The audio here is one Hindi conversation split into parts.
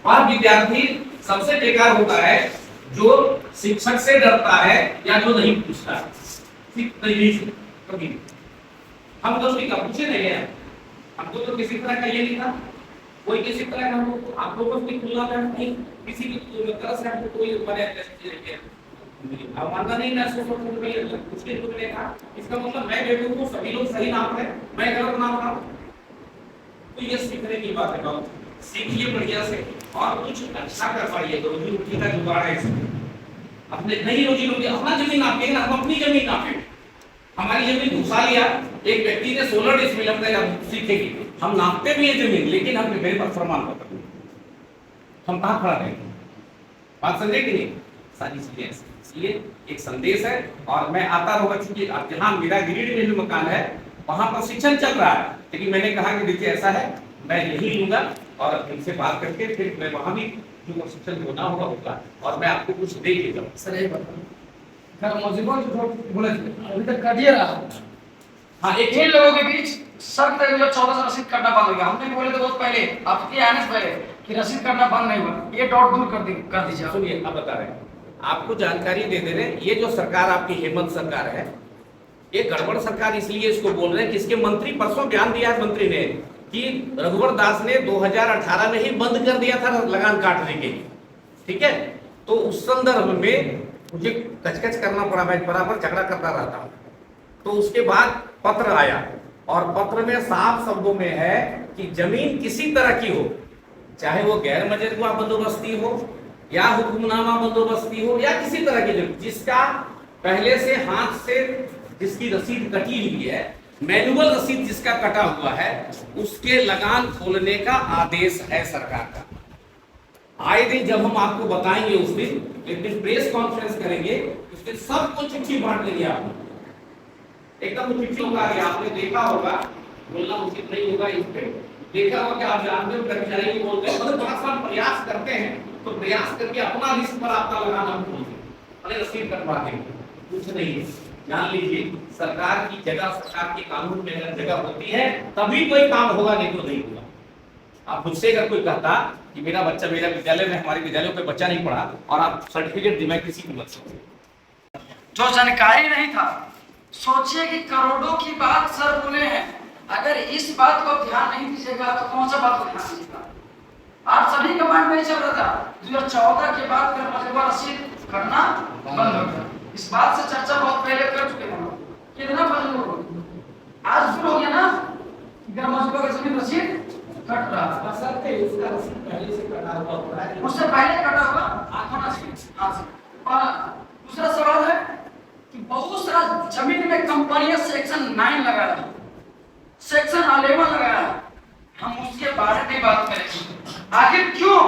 वह विद्यार्थी सबसे बेकार होता है जो शिक्षक से डरता है या जो नहीं पूछता है। कभी हम तो पूछे नहीं है, हमको तो किसी तरह का ये नहीं था, कोई किसी तरह का हमको आप लोगों की तुलना में नहीं, किसी भी तरह से हमको कोई मानना नहीं महसूस होता। कुछ भी तो मैंने कहा इसका मतलब मैं बेटू को सभी लोग सही नाम है, मैं गलत नाम रहा हूं। तो ये सीखने की बात है, सीखिए बढ़िया से और कुछ अच्छा कर पाइए। तो रोजी रोटी का जुगाड़ है अपने नहीं रोजी रोटी अपना जमीन नापेंगे ना, हम अपनी जमीन नापेंगे। हमारी जमीन घुसा लिया एक व्यक्ति ने 16 डिसमिल अपने सीखेगी, हम नापते भी है जमीन, लेकिन हम मेरे पास प्रमाण पत्र हम कहाँ खड़ा रहेंगे। बात समझे कि नहीं? सारी चीजें इसलिए एक संदेश है। और मैं आता रहूंगा क्योंकि जहाँ मेरा गिरिडीह में मकान है वहां पर शिक्षण चल रहा है, लेकिन मैंने कहा कि देखिए ऐसा है मैं यही लूंगा और इनसे बात करके फिर मैं वहां भी जो शिक्षण होना होगा और मैं आपको कुछ दे के जाऊँ। सर ये बताओ मौजूदा जो बोले अभी तक कर दिया रहा। हाँ, एक इन लोगों के बीच सख्त 14 से रसीद करना बंद हो गया। हमने भी बोले थे बहुत पहले, आपके आने से पहले कि रसीद करना बंद नहीं हुआ, ये डॉट दूर कर दीजिए। सुनिए अब बता रहे हैं आपको जानकारी दे दे रहे, ये जो सरकार आपकी हेमंत सरकार है ये गड़बड़ सरकार इसलिए इसको बोल रहे हैं कि इसके मंत्री परसों बयान दिया है मंत्री ने कि रघुवर दास ने 2018 में ही बंद कर दिया था लगान काटने के लिए, ठीक है। तो उस संदर्भ में मुझे कचकच करना पड़ा, मैं बराबर झगड़ा करता रहता हूँ। तो उसके बाद पत्र आया और पत्र में साफ शब्दों में है कि जमीन किसी तरह की हो, चाहे वो गैर मजरूआ बंदोबस्ती हो या हुक्मनामा बंदोबस्ती हो या किसी तरह की, जिसका पहले से हाथ से जिसकी रसीद कटी हुई है, मैनुअल रसीद जिसका कटा हुआ है, उसके लगान खोलने का आदेश है सरकार का। आए दिन जब हम आपको बताएंगे उस दिन एक दिन प्रेस कॉन्फ्रेंस करेंगे, उस दिन सबको चिट्ठी बांट देंगे आप एकदम चिट्ठी होगा। आपने देखा होगा, बोलना उचित नहीं होगा इस पे, देखा होगा कि आप जानते हो कर्मचारी को बोलते हैं मतलब बड़ा सा प्रयास करते हैं तो प्रयास करके अपना लिस्ट पर आपका लगान हम खोलते हैं, अरे रसीद कटवा देंगे, कुछ नहीं है। जान लीजिए सरकार की जगह, सरकार के कानून में अगर जगह होती है तभी कोई काम होगा, नहीं तो नहीं होगा। आप मुझसे अगर कोई कहता कि मेरा बच्चा मेरा विद्यालय में, हमारे विद्यालय में बच्चा नहीं पढ़ा और आप सर्टिफिकेट दी, मैं किसी को मत सकते। जो जानकारी नहीं था, सोचिए कि करोड़ों की बात सर बोले हैं, अगर इस बात को ध्यान नहीं दीजिएगा तो कौन सा बात को ध्यान दीजिएगा। आप सभी का माइंड में चल रहा था 2014 के बाद कर रसीद करना बंद हो गया। इस बात से चर्चा बहुत पहले कर चुके हैं, कितना बंद हो आज शुरू हो गया ना, मजदूरों का जमीन रसीद कट रहा है, उसका रसीद पहले से कटा हुआ है, उससे पहले कटा हुआ होना चाहिए। दूसरा सवाल है कि बहुत सारा जमीन में कंपनियां सेक्शन 9 लगा रहा है, सेक्शन 11 लगा रहा है, हम उसके बारे में बात करेंगे। आखिर क्यों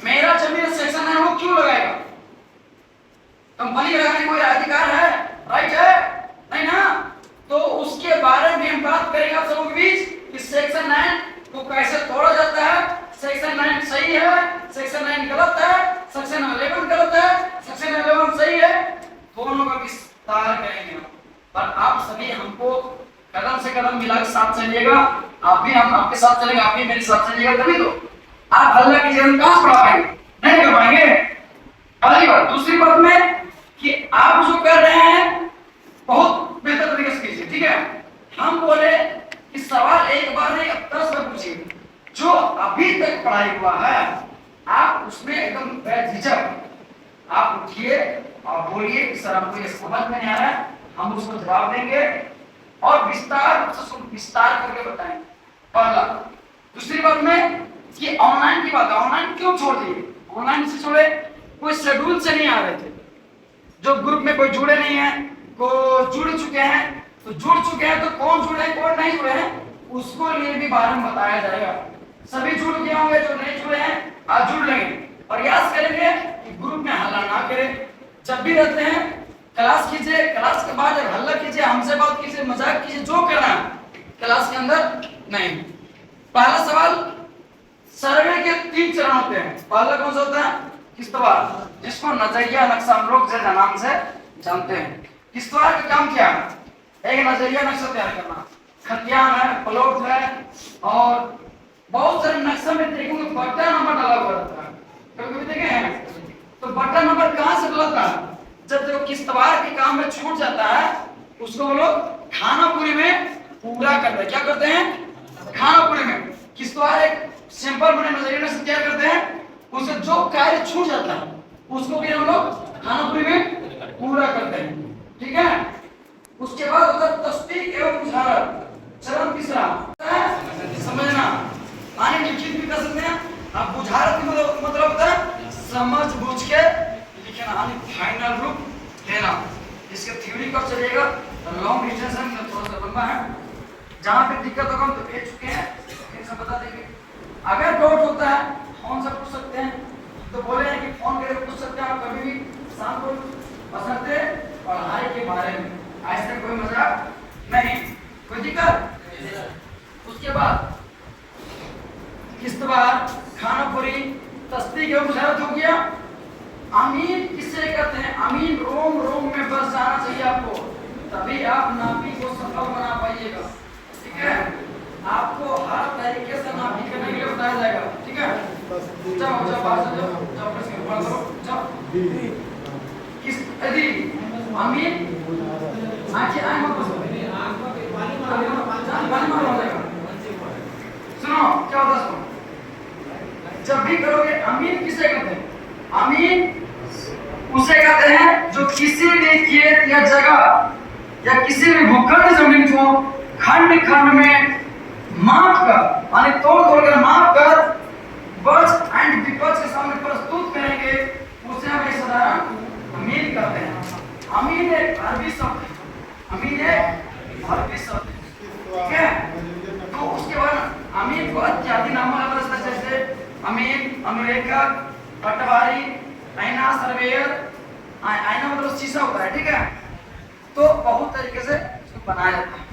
मेरा जमीन सेक्शन 9 वो क्यों लगाएगा? कंपनी लगाने का कोई अधिकार है, राइट है नहीं ना? तो उसके बारे में हम बात करेंगे आप सबों के बीच कि सेक्शन 9 को कैसे तोड़ा जाता है, सेक्शन 9 सही है, सेक्शन 9 गलत है, सेक्शन 11 गलत है, सेक्शन 11 सही है, दोनों का विस्तार करेंगे। पर आप सभी हमको कदम से कदम मिला के साथ चलिएगा, आप भी हम आपके साथ चलेंगे, आप भी मेरे साथ चलिएगा, तभी तो आप हल्ला की जरूरत कहां पढ़ा पाएंगे, नहीं कर पाएंगे। पहली बात। दूसरी बात में कि आप जो कर रहे हैं बहुत बेहतर तरीके से कीजिए, ठीक है। हम बोले कि सवाल एक बार नहीं 10 बार पूछिए, जो अभी तक पढ़ाई हुआ है आप उसमें एकदम बेझिझक आप उठिए और बोलिए कि सर हमको ये समझ में नहीं आ रहा है, हम उसको जवाब देंगे और विस्तार करके बताएंगे। पहला। दूसरी बात में कि ऑनलाइन की बात, ऑनलाइन क्यों छोड़ दिए? ऑनलाइन से छोड़े, कोई शेड्यूल से नहीं आ रहे थे, जो ग्रुप में कोई जुड़े नहीं है, को जुड़ चुके हैं, तो जुड़ चुके हैं तो कौन जुड़े हैं कौन नहीं जुड़े हैं उसको लिए भी बारे में बताया जाएगा। सभी जुड़ गए होंगे, जो नहीं जुड़े हैं आज जुड़ लेंगे। प्रयास करेंगे कि ग्रुप में हल्ला ना करें, जब भी रहते हैं क्लास कीजिए, क्लास के बाद हल्ला कीजिए, हमसे बात कीजिए, मजाक कीजिए, जो करना है क्लास के अंदर नहीं। पहला सवाल, सर्वे के 3 चरण होते हैं। पहला कौन सा होता है? किस्तवार, जिसको नजरिया नक्शा हम लोग जैसा नाम से जानते हैं। किस्तवार का काम क्या है? एक नजरिया नक्शा तैयार करना, खतियान है, प्लॉट है और बहुत सारे नक्शे में देखोगे पट्टा नंबर डाला हुआ रहता है। काम में छूट जाता है उसको वो लोग खानापुरी में पूरा करते हैं। क्या करते हैं? खानापुरी में किस द्वारा एक सिंपल बने नजरिए से क्या करते हैं, उसे जो कार्य छूट जाता है उसको भी हम लोग खानापुरी में पूरा करते हैं। ठीक है, उसके बाद होता है तस्दीक एवं बुझारत। चरण तीसरा समझना, माने लिखित भी कर सकते हैं आप। बुझारत मतलब होता है समझ बूझ के लिखना, यानी फाइनल रूप देना। इसके थ्योरी कब चलेगा, लॉन्ग डिस्टेंस में थोड़ा सा लंबा है, जहां पे दिक्कत होगा हम तो भेज चुके हैं, फिर से बता देंगे। अगर डाउट होता है फोन से पूछ सकते हैं, तो बोले हैं कि फोन करके पूछ सकते हैं आप कभी भी शाम को, बशर्ते पढ़ाई के बारे में। ऐसे कोई मजाक नहीं, कोई दिक्कत। उसके बाद किस्तवार, खानापुरी, तस्दीक एवं बुझारत हो गया। अमीन किससे कहते हैं? अमीन रोम रोम में बस जाना चाहिए आपको, तभी आप नापी को सफल बना पाइएगा। ठीक है, आपको हर तरीके से नापी करने के लिए बताया जाएगा। ठीक है, जाओ जाओ बाहर से जाओ, जाओ प्रेस के ऊपर करो, जाओ। किस यदि अमीन आंखें आए मत बसो, पानी मार हो जाएगा। सुनो क्या होता है, सुनो, जब भी करोगे अमीन किसे कहते हैं? अमीन उसे कहते हैं जो किसी भी खेत या जगह या किसी भी भूखंड जमीन को खंड खंड में माप कर, यानी तोड़ तोड़ कर माप कर वज एंड विपज के सामने प्रस्तुत करेंगे, उसे हम एक साधारण अमीन कहते हैं। अमीन एक अरबी शब्द है, अमीन एक अरबी शब्द है। ठीक है, तो उसके बाद अमीन को इत्यादि नामों से पता चलता है, जैसे अमीन, अनुरेखक, पटवारी, आईना, सर्वेयर। आईना मतलब शीशा होता है। ठीक है, तो बहुत तरीके से इसको बनाया जाता है।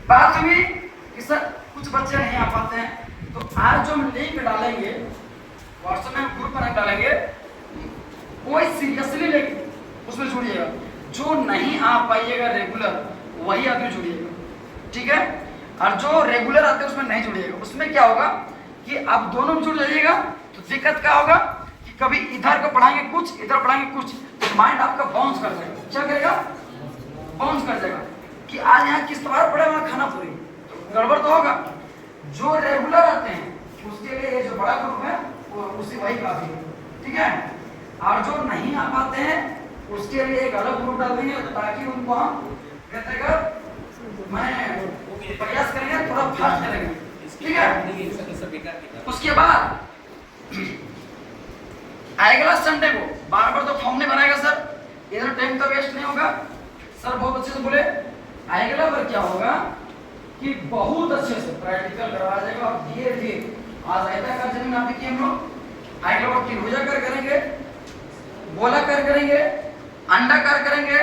बात हुई कि सर कुछ बच्चे नहीं आ पाते हैं, तो आज जो हम लिंक डालेंगे व्हाट्सएप में, ग्रुप पर डालेंगे, कोई सीरियसली लेके उसमें जुड़िएगा। जो नहीं आ पाइएगा रेगुलर, वही आदमी जुड़िएगा। ठीक है, और जो रेगुलर आते हैं उसमें नहीं जुड़िएगा। उसमें क्या होगा कि आप दोनों में जुड़ जाइएगा, तो दिक्कत क्या होगा कि कभी इधर को पढ़ाएंगे कुछ, इधर पढ़ाएंगे कुछ, तो माइंड आपका बाउंस कर जाएगा। क्या करेगा? बाउंस कर जाएगा कि आज यहाँ किस बार पढ़े वहां खानापुरी, तो गड़बड़ तो होगा। जो रेगुलर आते हैं उसके लिए ये जो बड़ा ग्रुप है वो उसी वही काफी है। ठीक है, और जो नहीं आ पाते हैं उसके लिए एक अलग ग्रुप डाल देंगे, ताकि उनको हम मैं प्रयास करेंगे, थोड़ा फास्ट करेंगे। ठीक है, उसके बाद अगला संडे को बार बार तो फॉर्म नहीं बनाएगा सर, इधर टाइम तो वेस्ट नहीं होगा। सर बहुत अच्छे से बोले, अगला बार क्या होगा कि बहुत अच्छे से प्रैक्टिकल करवाया जाएगा, और धीरे धीरे आज आयताकार जमीन आप देखिए, हम लोग अगला बार त्रिभुजाकार करेंगे, गोलाकार करेंगे, अंडाकार करेंगे,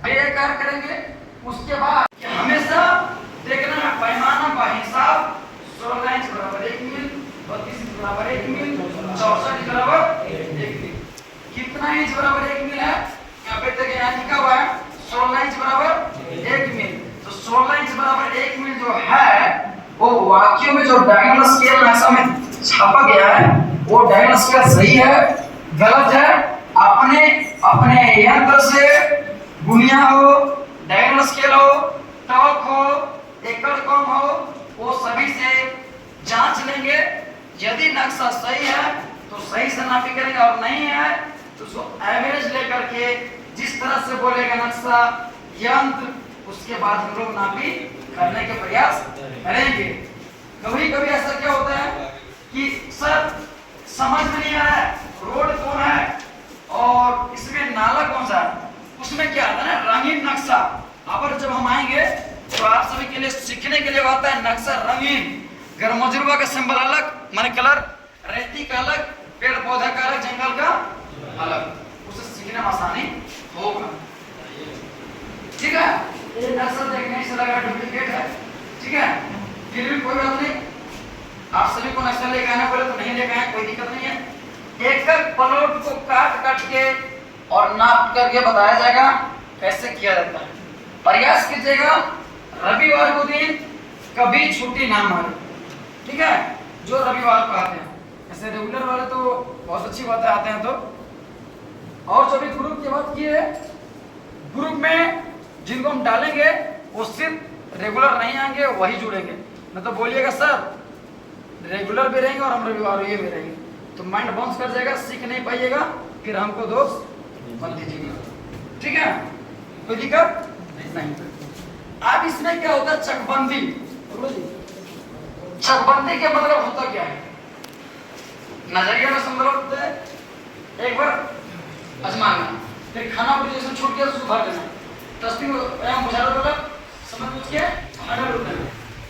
बेकार करेंगे। उसके बाद हमेशा देखना है पैमाना का हिसाब, 16 इंच बराबर 1 मील, 32 इंच बराबर 1 मील, 64 इंच बराबर 1 मील। कितना इंच बराबर 1 मील है? यहाँ पे देखिए, यहाँ लिखा हुआ है 16 इंच बराबर 1 मील। तो 16 इंच बराबर 1 मील जो है वो वाक्यों में जो डायगोनल स्केल नक्शा में छापा गया है वो डायगोनल स्केल सही है गलत है, अपने अपने यंत्र से गुणिया हो, डायगोनल स्केल हो, टॉक हो, एकड़ कम हो, वो सभी से जांच लेंगे। यदि नक्शा सही है तो सही से नापी करेंगे, और नहीं है तो उसको एवरेज लेकर के जिस तरह से बोलेगा नक्शा यंत्र, उसके बाद हम लोग नापी करने के प्रयास करेंगे। कभी कभी ऐसा क्या होता है कि सर समझ में नहीं आ रहा है रोड कौन है और इसमें नाला कौन सा है, उसमें क्या आता है ना रंगीन नक्शा। अब जब हम आएंगे तो आप सभी के लिए सीखने के लिए आता है नक्शा रंगीन, गरमजुर्बा का सिंबल अलग, माने कलर, रेती का अलग, पेड़ पौधा का अलग, जंगल का अलग, उसे सीखने में आसानी होगा। ठीक है, ये नक्शा देखने से लगा डुप्लीकेट है, ठीक है, फिर भी कोई बात नहीं, आप सभी को नक्शा लेके आना बोले तो नहीं लेके आए, कोई दिक्कत नहीं है। एक एक प्लॉट को काट काट के और नाप करके बताया जाएगा कैसे किया जाता है। प्रयास कीजिएगा रविवार को दिन कभी छुट्टी ना मारे, ठीक है, जो रविवार को आते हैं। ऐसे रेगुलर वाले तो बहुत अच्छी बात है आते हैं तो, और जो भी ग्रुप की बात की है ग्रुप में जिनको हम डालेंगे वो सिर्फ रेगुलर नहीं आएंगे, वही जुड़ेंगे। नहीं तो बोलिएगा सर रेगुलर भी रहेंगे और हम रविवार ये भी रहेंगे, तो माइंड बाउंस कर जाएगा, सीख नहीं पाइएगा, फिर हमको दोष मत दीजिएगा। ठीक है, कोई दिक्कत नहीं। अब इसमें क्या होता है, चकबंदी। चकबंदी के मतलब होता क्या है, नजरिया में समझ है, एक बार आजमाना, फिर खाना भी जैसे छूट गया उसको भर देना, तस्वीर बुझा समझ के हटा देना।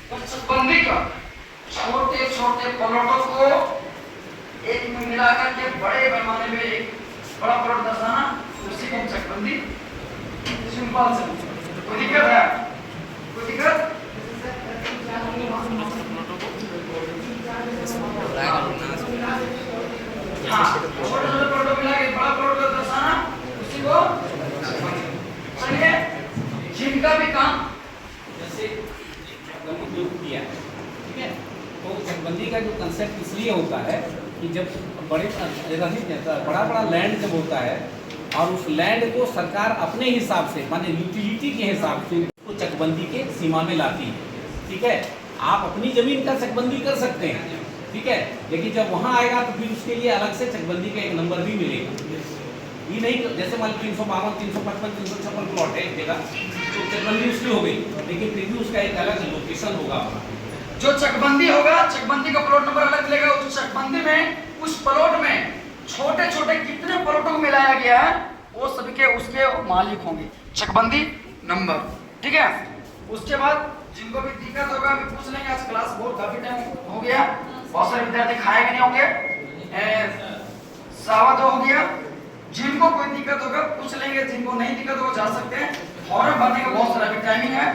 तो चकबंदी का छोटे छोटे प्लॉटों को एक में मिलाकर के बड़े पैमाने में एक बड़ा प्लॉट दर्शाना, उसी को चकबंदी सिंपल से। कोई दिक्कत है, कोई दिक्कत? हाँ, छोटे छोटे प्लॉटों मिला के बड़ा प्लॉट दर्शाना, उसी को चलिए। जिनका भी काम जैसे जो किया, ठीक है, तो चकबंदी का जो कंसेप्ट इसलिए होता है कि जब बड़ा बड़ा लैंड जब होता है और उस लैंड को सरकार अपने हिसाब से माने यूटिलिटी के हिसाब से उसको चकबंदी के सीमा में लाती है। ठीक है, आप अपनी जमीन का चकबंदी कर सकते हैं, ठीक है, लेकिन जब वहां आएगा तो फिर उसके लिए अलग से चकबंदी का एक नंबर भी मिलेगा। ये नहीं जैसे मान 352, 355, 356 प्लॉट है एक जगह, तो चकबंदी उसकी हो गई, लेकिन फिर भी उसका एक अलग लोकेशन होगा। जो चकबंदी होगा, चकबंदी का प्लॉट नंबर अलग मिलेगा। उस चकबंदी में उस प्लॉट में छोटे छोटे कितने प्लॉटों को मिलाया गया है वो सभी के उसके मालिक होंगे, चकबंदी नंबर। ठीक है, उसके बाद जिनको भी दिक्कत होगा अभी पूछ लेंगे। आज क्लास बहुत काफी टाइम हो गया, बहुत सारे विद्यार्थी खाए नहीं होंगे, सावा तो हो गया। जिनको कोई दिक्कत होगा पूछ लेंगे, जिनको नहीं दिक्कत होगा जा सकते हैं। फॉर्म भरने का बहुत सारा टाइमिंग है,